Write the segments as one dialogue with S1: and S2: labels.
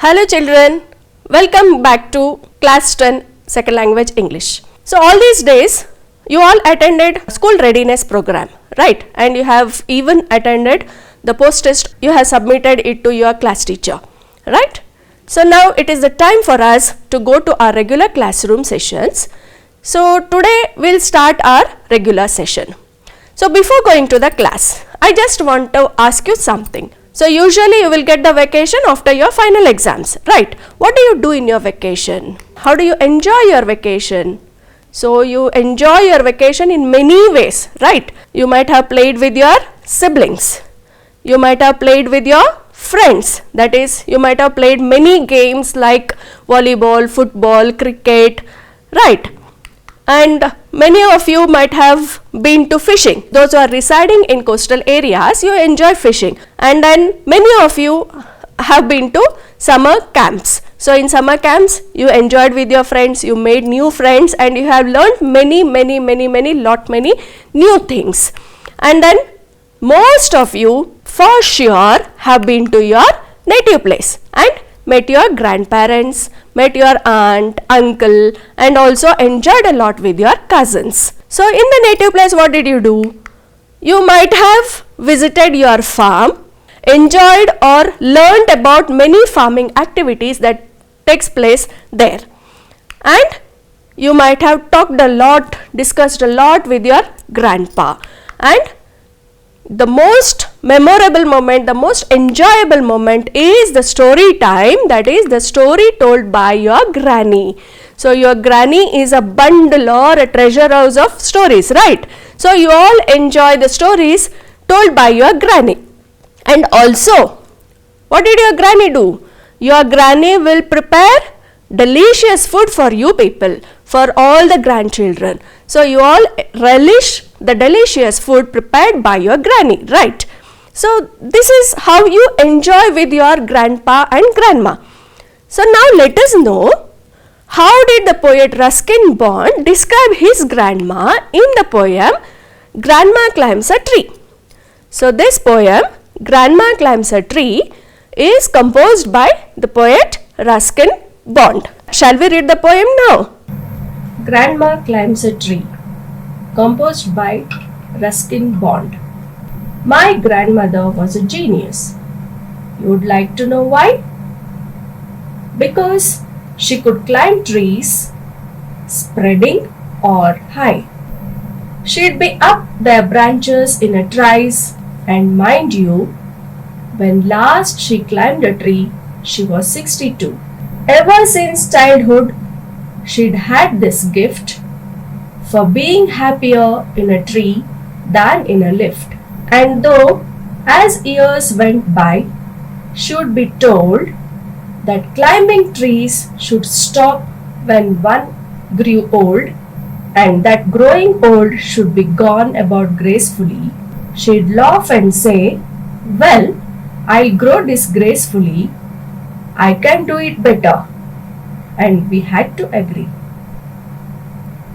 S1: Hello children, welcome back to class 10 second language English. So all these days you all attended school readiness program, right? And you have even attended the post test, you have submitted it to your class teacher, right? So now it is the time for us to go to our regular classroom sessions. So today we'll start our regular session. So before going to the class, I just want to ask you something. So usually you will get the vacation after your final exams, right? What do you do in your vacation? How do you enjoy your vacation? So you enjoy your vacation in many ways, right? You might have played with your siblings. You might have played with your friends. That is, you might have played many games like volleyball, football, cricket, right? And many of you might have been to fishing. Those who are residing in coastal areas, you enjoy fishing. And then many of you have been to summer camps. So in summer camps, you enjoyed with your friends, you made new friends, and you have learned many new things. And then most of you for sure have been to your native place and met your grandparents, met your aunt, uncle, and also enjoyed a lot with your cousins. So in the native place, what did you do? You might have visited your farm, enjoyed or learned about many farming activities that takes place there. And you might have talked a lot, discussed a lot with your grandpa. And the most memorable moment, the most enjoyable moment is the story time, that is the story told by your granny. So your granny is a bundle or a treasure house of stories, right? So you all enjoy the stories told by your granny. And also, what did your granny do? Your granny will prepare delicious food for you people, for all the grandchildren. So you all relish the delicious food prepared by your granny, right? So this is how you enjoy with your grandpa and grandma. So now let us know, how did the poet Ruskin Bond describe his grandma in the poem Grandma Climbs a Tree? So this poem, Grandma Climbs a Tree, is composed by the poet Ruskin Bond. Shall we read the poem now? Grandma Climbs a Tree, composed by Ruskin Bond. My grandmother was a genius. You would like to know why? Because she could climb trees, spreading or high. She'd be up their branches in a trice, and mind you, when last she climbed a tree, she was 62. Ever since childhood, she'd had this gift for being happier in a tree than in a lift. And though as years went by, she would be told that climbing trees should stop when one grew old, and that growing old should be gone about gracefully, she'd laugh and say, "Well, I'll grow disgracefully. I can do it better." And we had to agree.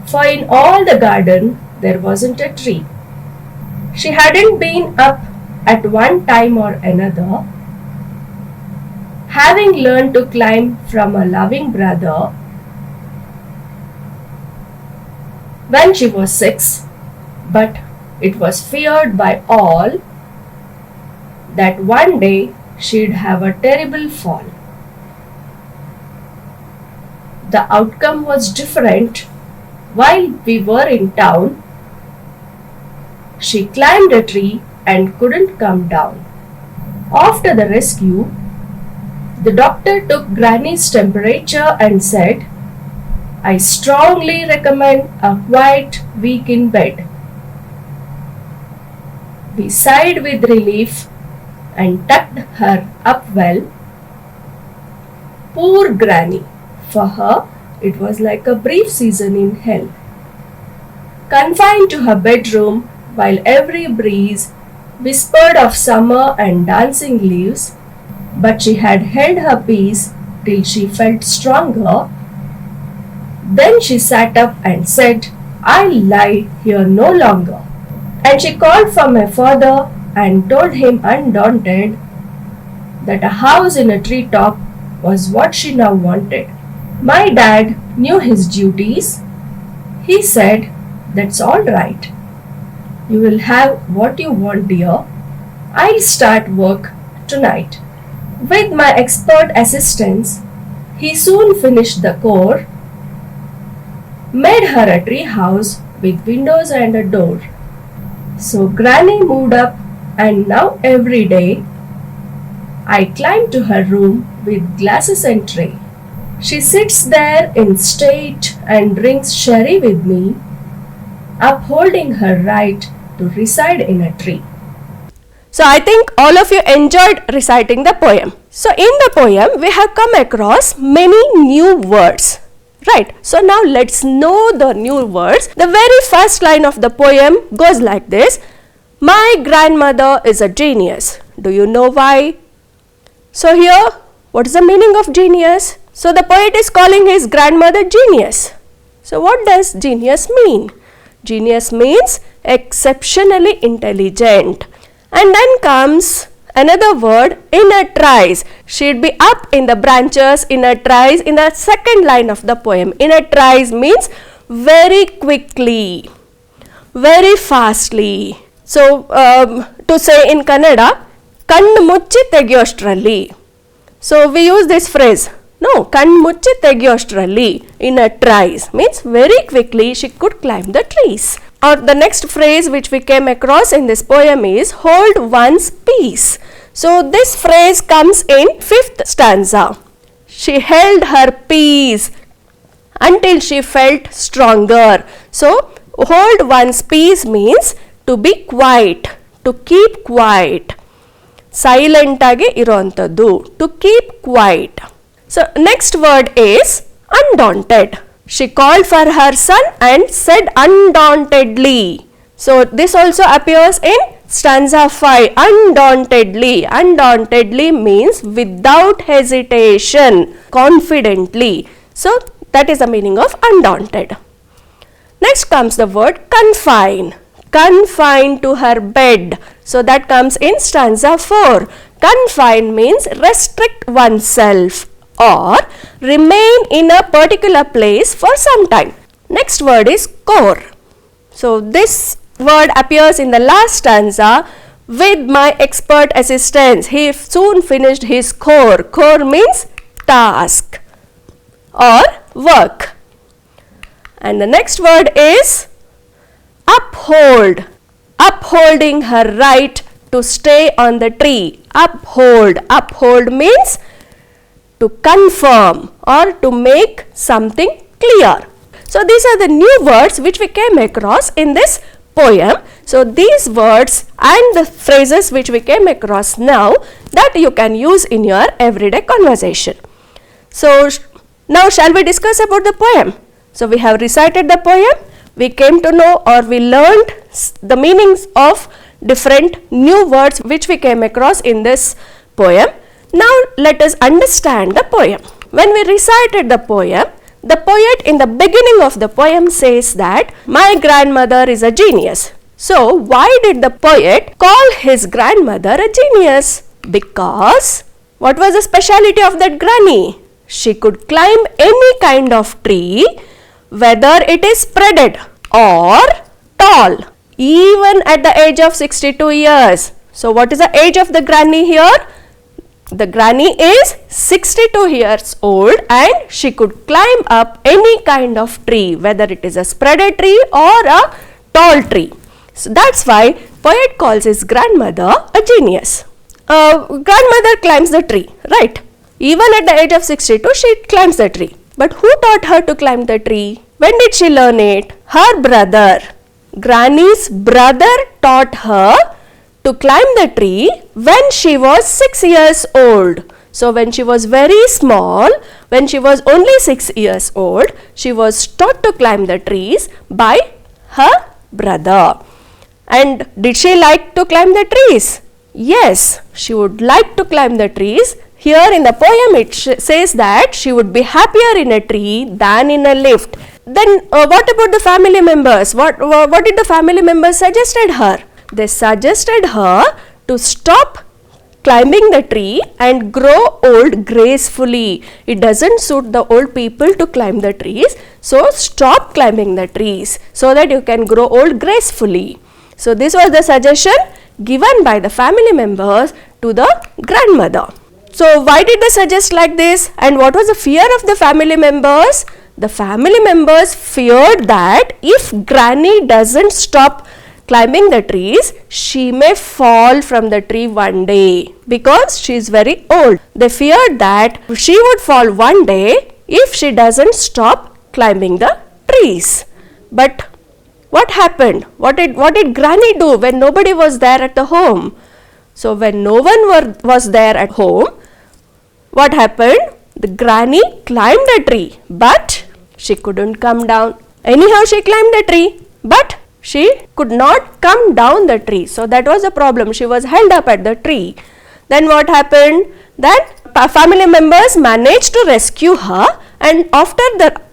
S1: For in all the garden there wasn't a tree she hadn't been up at one time or another, having learned to climb from a loving brother when she was 6, but it was feared by all that one day she'd have a terrible fall. The outcome was different. While we were in town, she climbed a tree and couldn't come down. After the rescue, the doctor took Granny's temperature and said, "I strongly recommend a quiet week in bed." We sighed with relief and tucked her up well. Poor Granny! For her, it was like a brief season in hell. Confined to her bedroom, while every breeze whispered of summer and dancing leaves, but she had held her peace till she felt stronger. Then she sat up and said, "I'll lie here no longer." And she called for my father and told him undaunted that a house in a treetop was what she now wanted. My dad knew his duties. He said, "That's all right. You will have what you want, dear. I'll start work tonight." With my expert assistance, he soon finished the core, made her a tree house with windows and a door. So Granny moved up, and now every day I climb to her room with glasses and tray. She sits there in state and drinks sherry with me, upholding her right to reside in a tree. So I think all of you enjoyed reciting the poem. So in the poem we have come across many new words. Right. So now let's know the new words. The very first line of the poem goes like this. My grandmother is a genius. Do you know why? So here, what is the meaning of genius? So the poet is calling his grandmother genius. So what does genius mean? Genius means exceptionally intelligent. And then comes another word, in a trice. She'd be up in the branches, in a trice, in the second line of the poem. In a trice means very quickly, very fastly. So to say in Kannada, kannu muಚ್ಚಿ ತೆಗೆಯೋಷ್ಟರಲ್ಲಿ. So we use this phrase. No, kannu muಚ್ಚಿ ತೆಗೆಯೋಷ್ಟರಲ್ಲಿ. In a trice means very quickly she could climb the trees. Or the next phrase which we came across in this poem is hold one's peace. So this phrase comes in 5th stanza. She held her peace until she felt stronger. So hold one's peace means to be quiet, to keep quiet. Silent age iruantaddu, to keep quiet. So next word is undaunted. She called for her son and said undauntedly. So this also appears in stanza 5. Undauntedly. Undauntedly means without hesitation, confidently. So that is the meaning of undaunted. Next comes the word confine. Confine to her bed. So that comes in stanza 4. Confine means restrict oneself or remain in a particular place for some time. Next word is core. So this word appears in the last stanza. With my expert assistance, he soon finished his core. Core means task or work. And the next word is uphold. Upholding her right to stay on the tree. Uphold. Uphold means to confirm or to make something clear. So these are the new words which we came across in this poem. So these words and the phrases which we came across now, that you can use in your everyday conversation. So now shall we discuss about the poem? So we have recited the poem, we came to know or we learned the meanings of different new words which we came across in this poem. Now let us understand the poem. When we recited the poem, the poet in the beginning of the poem says that my grandmother is a genius. So why did the poet call his grandmother a genius? Because what was the speciality of that granny? She could climb any kind of tree, whether it is spreaded or tall, even at the age of 62 years. So what is the age of the granny here? The granny is 62 years old and she could climb up any kind of tree, whether it is a spreaded tree or a tall tree. So that's why poet calls his grandmother a genius. Grandmother climbs the tree, right? Even at the age of 62, she climbs the tree. But who taught her to climb the tree? When did she learn it? Her brother. Granny's brother taught her to climb the tree when she was 6 years old. So when she was very small, when she was only 6 years old, she was taught to climb the trees by her brother. And did she like to climb the trees? Yes, she would like to climb the trees. Here in the poem it says that she would be happier in a tree than in a lift. Then what about the family members? What did the family members suggested her? They suggested her to stop climbing the tree and grow old gracefully. It doesn't suit the old people to climb the trees. So stop climbing the trees so that you can grow old gracefully. So this was the suggestion given by the family members to the grandmother. So why did they suggest like this, and what was the fear of the family members? The family members feared that if Granny doesn't stop climbing the trees, she may fall from the tree one day because she is very old. They feared that she would fall one day if she doesn't stop climbing the trees. But what happened? What did Granny do when nobody was there at the home? So when no one was there at home, what happened? The Granny climbed a tree, but she couldn't come down. Anyhow, she climbed the tree, but she could not come down the tree. So that was the problem. She was held up at the tree. Then what happened? Then family members managed to rescue her, and after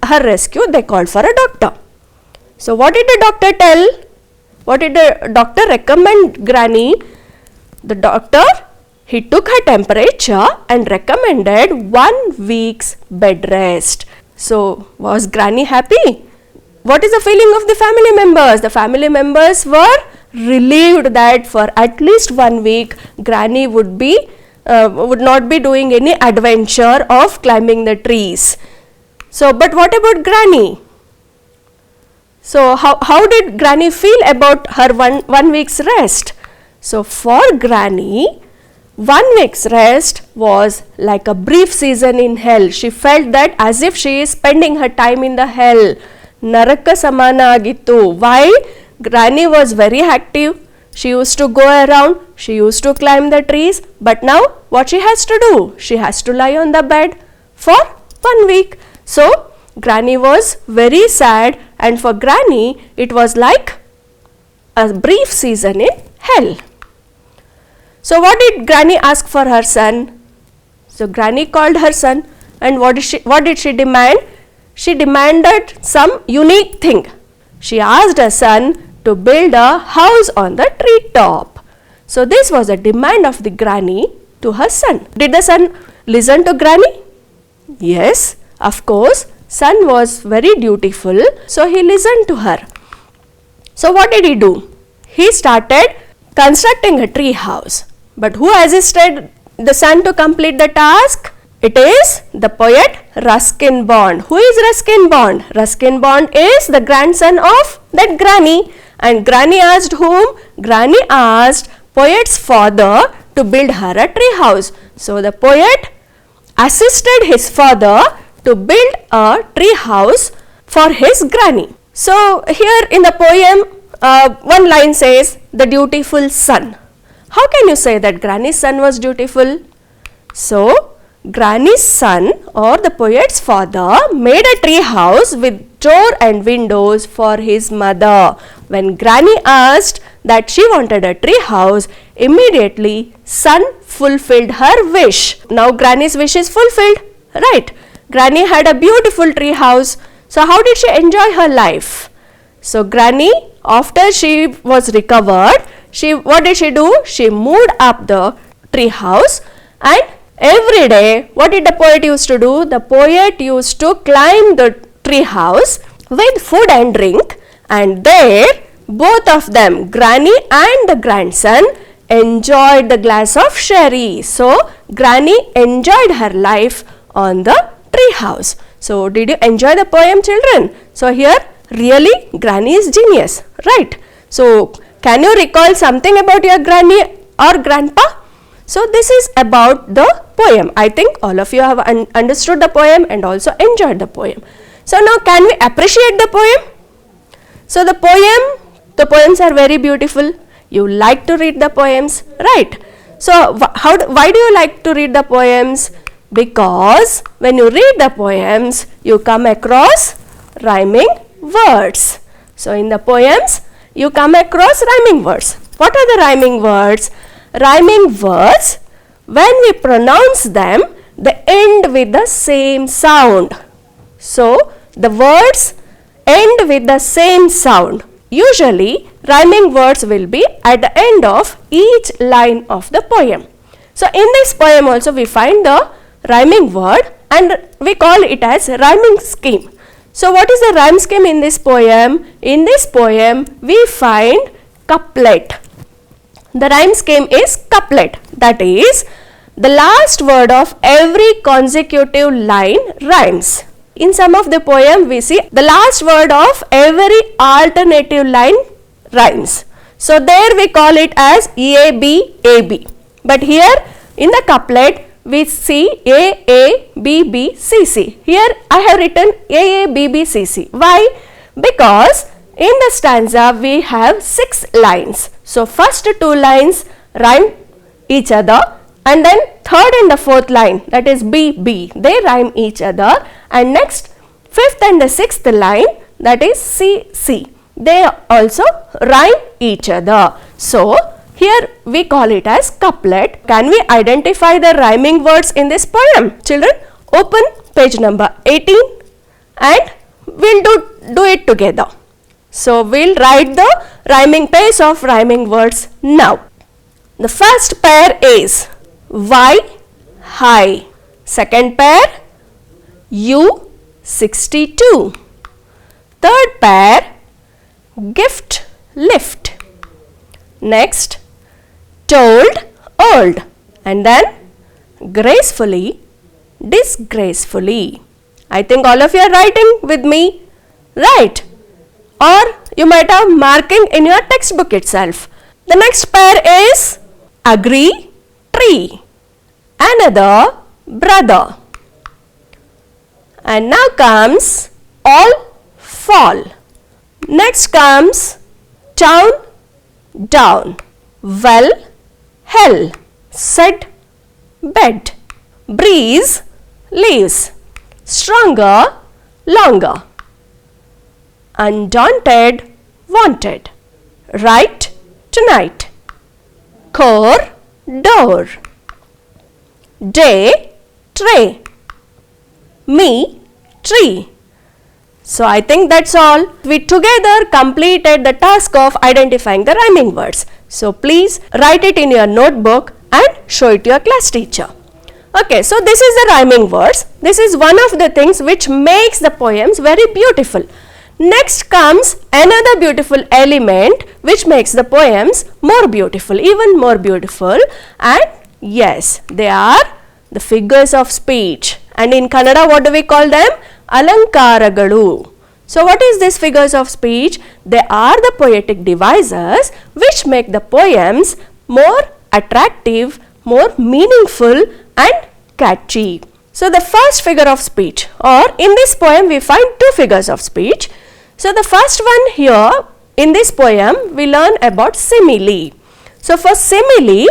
S1: her rescue, they called for a doctor. So what did the doctor tell? What did the doctor recommend Granny? The doctor, he took her temperature and recommended 1 week's bed rest. So was Granny happy? What is the feeling of the family members? The family members were relieved that for at least 1 week, Granny would not be doing any adventure of climbing the trees. So, but what about Granny? So, how did Granny feel about her one week's rest? So, for Granny, 1 week's rest was like a brief season in hell. She felt that as if she is spending her time in the hell. Naraka samana agittu. Why? Granny was very active. She used to go around. She used to climb the trees. But now what she has to do? She has to lie on the bed for 1 week. So Granny was very sad, and for Granny it was like a brief season in hell. So what did Granny ask for her son? So Granny called her son, and what did she demand? She demanded some unique thing. She asked her son to build a house on the tree top. So this was a demand of the Granny to her son. Did the son listen to Granny? Yes, of course. Son was very dutiful, so he listened to her. So what did he do? He started constructing a tree house. But who assisted the son to complete the task? It is the poet Ruskin Bond. Who is Ruskin Bond? Ruskin Bond is the grandson of that Granny. And Granny asked whom? Granny asked poet's father to build her a tree house. So the poet assisted his father to build a tree house for his Granny. So here in the poem, one line says, the dutiful son. How can you say that Granny's son was dutiful? So Granny's son or the poet's father made a tree house with door and windows for his mother. When Granny asked that she wanted a tree house, immediately son fulfilled her wish. Now Granny's wish is fulfilled, right? Granny had a beautiful tree house. So how did she enjoy her life? So Granny, after she was recovered, what did she do? She moved up the tree house, and every day, what did the poet used to do? The poet used to climb the tree house with food and drink, and there both of them, Granny and the grandson, enjoyed the glass of sherry. So Granny enjoyed her life on the tree house. So did you enjoy the poem, children? So here really Granny is genius, right? So can you recall something about your Granny or Grandpa? So this is about the poem. I think all of you have understood the poem and also enjoyed the poem. So now can we appreciate the poem? So the poems are very beautiful. You like to read the poems, right? So why do you like to read the poems? Because when you read the poems, you come across rhyming words. So in the poems, you come across rhyming words. What are the rhyming words? Rhyming words, when we pronounce them, they end with the same sound. So the words end with the same sound. Usually, rhyming words will be at the end of each line of the poem. So in this poem also we find the rhyming word and we call it as rhyming scheme. So what is the rhyme scheme in this poem? In this poem we find couplet. The rhyme scheme is couplet, that is the last word of every consecutive line rhymes. In some of the poem we see the last word of every alternative line rhymes. So there we call it as A, B, A, B. But here in the couplet we see A, A, B, B, C, C. Here I have written A, A, B, B, C, C. Why? Because in the stanza we have 6 lines. So first 2 lines rhyme each other, and then third and the fourth line, that is B, B, they rhyme each other, and next 5th and the 6th line, that is C, C, they also rhyme each other. So here we call it as couplet. Can we identify the rhyming words in this poem? Children, open page number 18 and we'll do it together. So we'll write the rhyming pairs of rhyming words now. The first pair is Y, high. Second pair, U, 62. Third pair, gift, lift. Next, told, old. And then gracefully, disgracefully. I think all of you are writing with me, right? Or you might have marking in your textbook itself. The next pair is agree, tree. Another, brother. And now comes all, fall. Next comes town, down. Well, hell. Said, bed. Breeze, leaves. Stronger, longer. Undaunted, wanted. Right, tonight. Core, door. Day, tray. Me, tree. So I think that's all. We together completed the task of identifying the rhyming words. So please write it in your notebook and show it to your class teacher. Okay, so this is the rhyming words. This is one of the things which makes the poems very beautiful. Next comes another beautiful element which makes the poems more beautiful, even more beautiful, and yes, they are the figures of speech. And in Kannada, what do we call them? Alankaragalu. So what is these figures of speech? They are the poetic devices which make the poems more attractive, more meaningful and catchy. So the first figure of speech, or in this poem we find 2 figures of speech. So the first one here in this poem we learn about simile. So for simile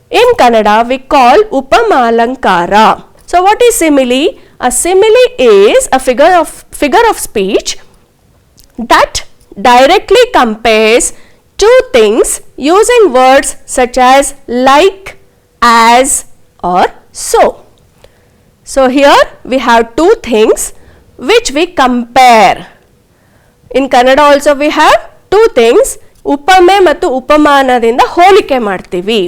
S1: in Kannada we call upamalankara. So what is simile? A simile is a figure of speech that directly compares 2 things using words such as like, as or so. So here we have 2 things which we compare. In Kannada also we have 2 things, upame ಮತ್ತು ಉಪಮಾನದಿಂದ ಹೋಲಿಕೆ ಮಾಡ್ತೀವಿ.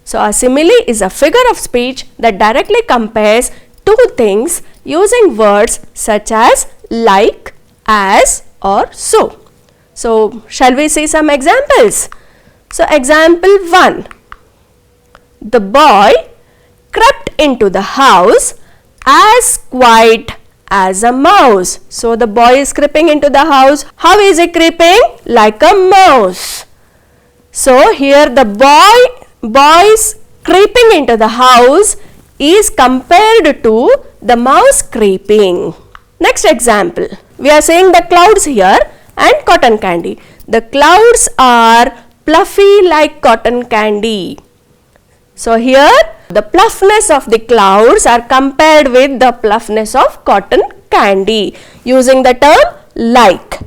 S1: So a simile is a figure of speech that directly compares 2 things using words such as like, as or so. So shall we see some examples? So example 1. The boy crept into the house as quiet as a mouse. So the boy is creeping into the house. How is he creeping? Like a mouse. So here the boy's creeping into the house is compared to the mouse creeping. Next example. We are seeing the clouds here and cotton candy. The clouds are fluffy like cotton candy. So here the puffiness of the clouds are compared with the puffiness of cotton candy using the term like.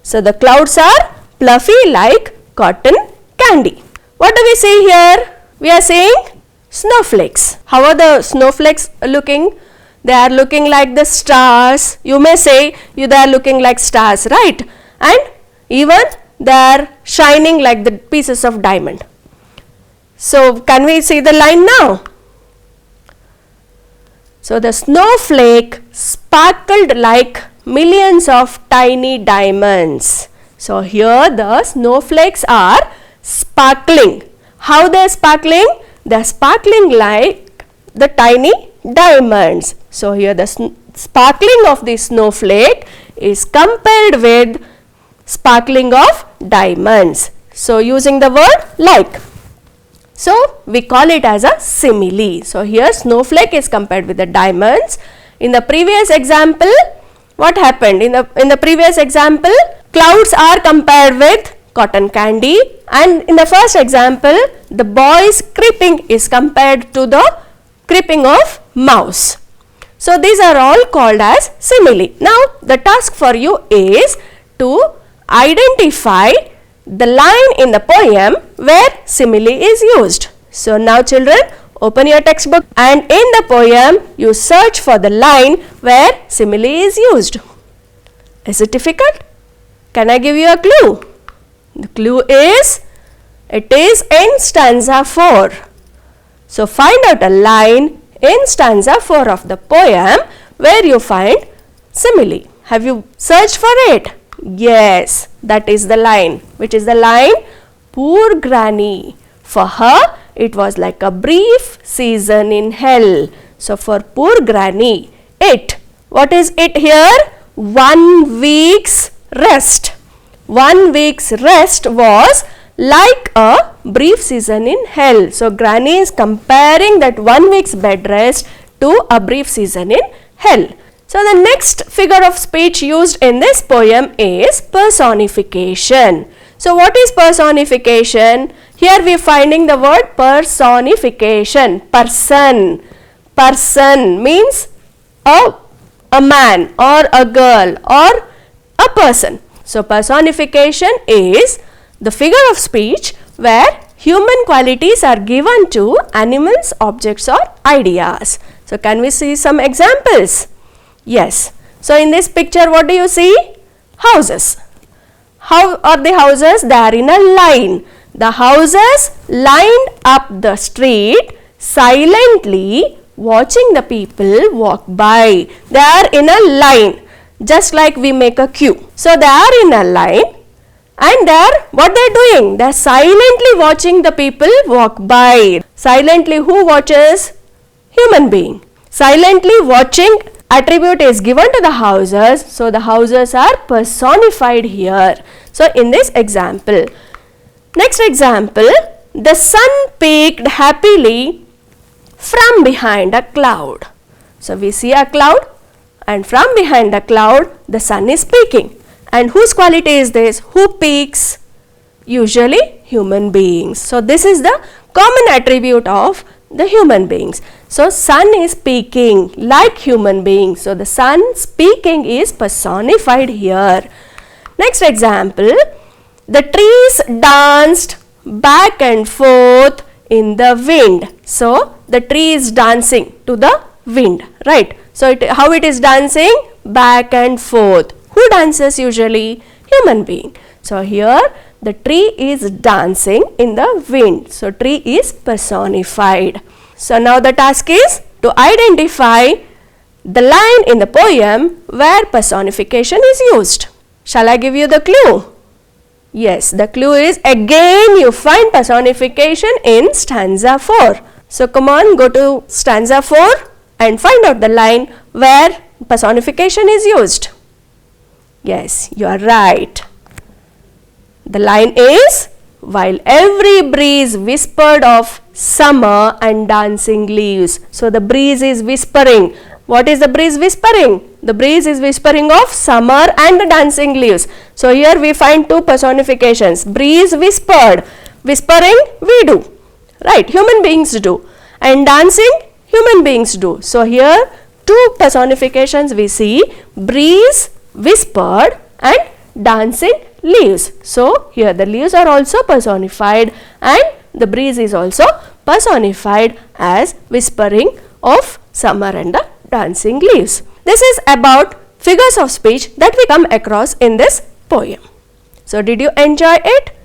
S1: So the clouds are fluffy like cotton candy. What do we see here? We are seeing snowflakes. How are the snowflakes looking? They are looking like the stars. You may say they are looking like stars, right? And even they are shining like the pieces of diamond. So can we see the line now? So the snowflake sparkled like millions of tiny diamonds. So here the snowflakes are sparkling. How they are sparkling? They are sparkling like the tiny diamonds. So here the sparkling of the snowflake is compared with sparkling of diamonds. So using the word like. So we call it as a simile. So here snowflake is compared with the diamonds. In the previous example, what happened? In the previous example, clouds are compared with cotton candy, and in the first example, the boy's creeping is compared to the creeping of mouse. So these are all called as simile. Now the task for you is to identify the line in the poem where simile is used. So now children, open your textbook and in the poem you search for the line where simile is used. Is it difficult? Can I give you a clue? The clue is, it is in stanza 4. So find out a line in stanza 4 of the poem where you find simile. Have you searched for it? Yes, that is the line. Which is the line? Poor granny. For her, it was like a brief season in hell. So for poor granny, it. What is it here? 1 week's rest. 1 week's rest was like a brief season in hell. So granny is comparing that 1 week's bed rest to a brief season in hell. So the next figure of speech used in this poem is personification. So what is personification? Here we are finding the word personification. Person. Person means a man or a girl or a person. So personification is the figure of speech where human qualities are given to animals, objects or ideas. So can we see some examples? Yes. So in this picture, what do you see? Houses. How are the houses? They are in a line. The houses lined up the street silently watching the people walk by. They are in a line, just like we make a queue. So they are in a line and what they are doing? They are silently watching the people walk by. Silently who watches? Human being. Silently watching attribute is given to the houses, so the houses are personified here. So in this example, next example, the sun peeked happily from behind a cloud. So we see a cloud and from behind the cloud the sun is peeking. And whose quality is this? Who peeks? Usually human beings. So this is the common attribute of the human beings. So sun is peeking like human beings. So the sun speaking is personified here. Next example, the trees danced back and forth in the wind. So the tree is dancing to the wind, right? So how it is dancing? Back and forth. Who dances usually? Human being. So here the tree is dancing in the wind. So tree is personified. So now the task is to identify the line in the poem where personification is used. Shall I give you the clue? Yes, the clue is again you find personification in stanza 4. So come on, go to stanza 4 and find out the line where personification is used. Yes, you are right. The line is, while every breeze whispered of summer and dancing leaves. So the breeze is whispering. What is the breeze whispering? The breeze is whispering of summer and dancing leaves. So here we find two personifications. Breeze whispered. Whispering we do. Right, human beings do. And dancing human beings do. So here two personifications we see. Breeze whispered and dancing leaves. So here the leaves are also personified and the breeze is also personified as whispering of summer and the dancing leaves. This is about figures of speech that we come across in this poem. So did you enjoy it?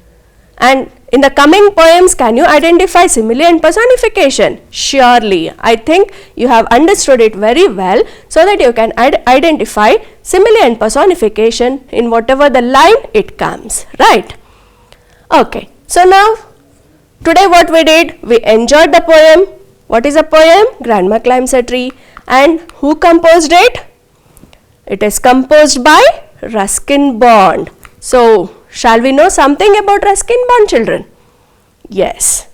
S1: And In the coming poems, can you identify simile and personification? Surely. I think you have understood it very well so that you can identify simile and personification in whatever the line it comes. Right? Okay. So now, today what we did? We enjoyed the poem. What is a poem? Grandma Climbs a Tree. And who composed it? It is composed by Ruskin Bond. So, shall we know something about Ruskin Bond, children? Yes.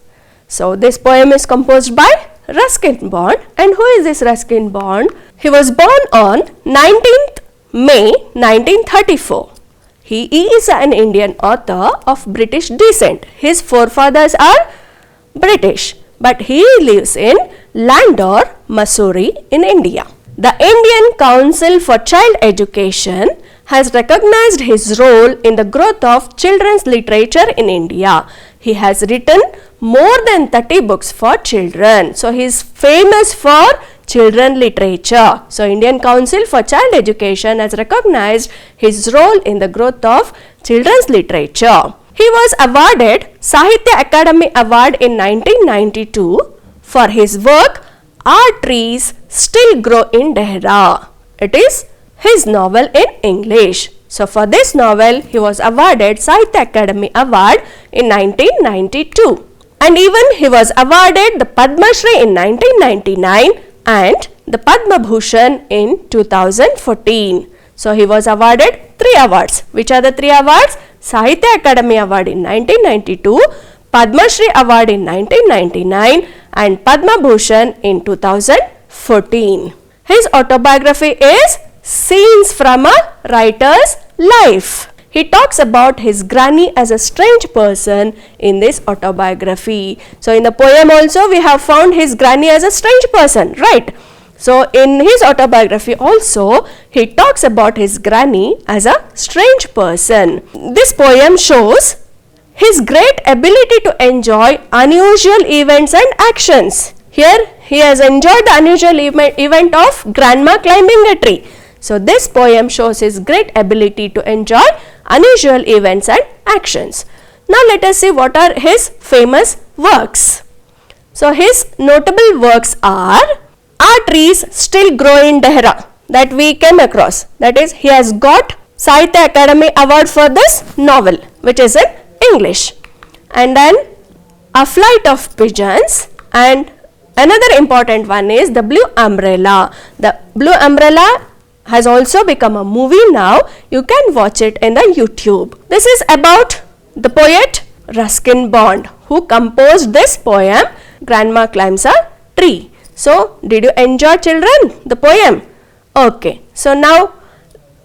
S1: So, this poem is composed by Ruskin Bond. And who is this Ruskin Bond? He was born on 19th May 1934. He is an Indian author of British descent. His forefathers are British, but he lives in Landor, Missouri in India. The Indian Council for Child Education has recognized his role in the growth of children's literature in India. He has written more than 30 books for children. So, he is famous for children literature. So, Indian Council for Child Education has recognized his role in the growth of children's literature. He was awarded Sahitya Akademi Award in 1992 for his work Our Trees Still Grow in Dehra. It is his novel in English. So, for this novel, he was awarded Sahitya Akademi Award in 1992. And even he was awarded the Padma Shri in 1999 and the Padma Bhushan in 2014. So, he was awarded 3 awards. Which are the 3 awards? Sahitya Akademi Award in 1992, Padma Shri Award in 1999 and Padma Bhushan in 2014. His autobiography is Scenes from a Writer's Life. He talks about his granny as a strange person in this autobiography. So, in the poem also we have found his granny as a strange person, right? So, in his autobiography also he talks about his granny as a strange person. This poem shows his great ability to enjoy unusual events and actions. Here he has enjoyed the unusual event of grandma climbing a tree. So, this poem shows his great ability to enjoy unusual events and actions. Now, let us see what are his famous works. So, his notable works are Our Trees Still Grow in Dehra, that we came across. That is, he has got Sahitya Akademi Award for this novel, which is in English. And then A Flight of Pigeons, and another important one is The Blue Umbrella. The Blue Umbrella has also become a movie now. You can watch it in the YouTube. This is about the poet Ruskin Bond, who composed this poem Grandma Climbs a Tree. So, did you enjoy, children, the poem? Okay. So, now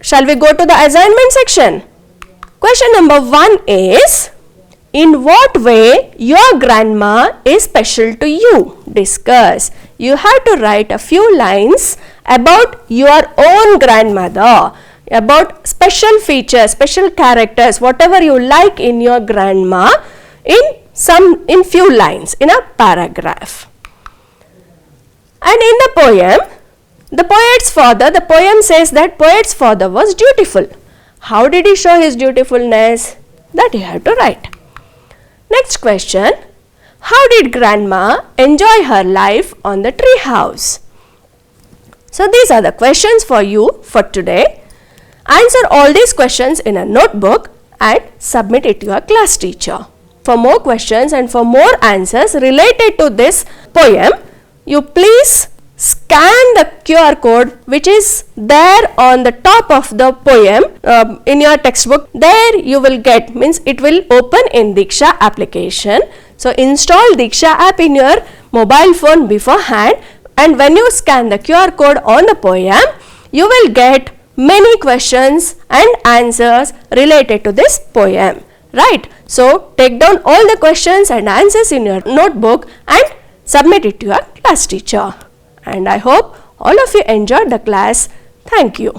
S1: shall we go to the assignment section? Question number 1 is, in what way your grandma is special to you? Discuss. You have to write a few lines about your own grandmother, about special features, special characters, whatever you like in your grandma in few lines, in a paragraph. And in the poem, the poem says that poet's father was dutiful. How did he show his dutifulness? That you have to write. Next question, how did grandma enjoy her life on the tree house? So, these are the questions for you for today. Answer all these questions in a notebook and submit it to your class teacher. For more questions and for more answers related to this poem, you please scan the QR code which is there on the top of the poem in your textbook. There you will get, means it will open in Diksha application. So, install Diksha app in your mobile phone beforehand, and when you scan the QR code on the poem, you will get many questions and answers related to this poem, right? So, take down all the questions and answers in your notebook and submit it to your class teacher. And I hope all of you enjoyed the class. Thank you.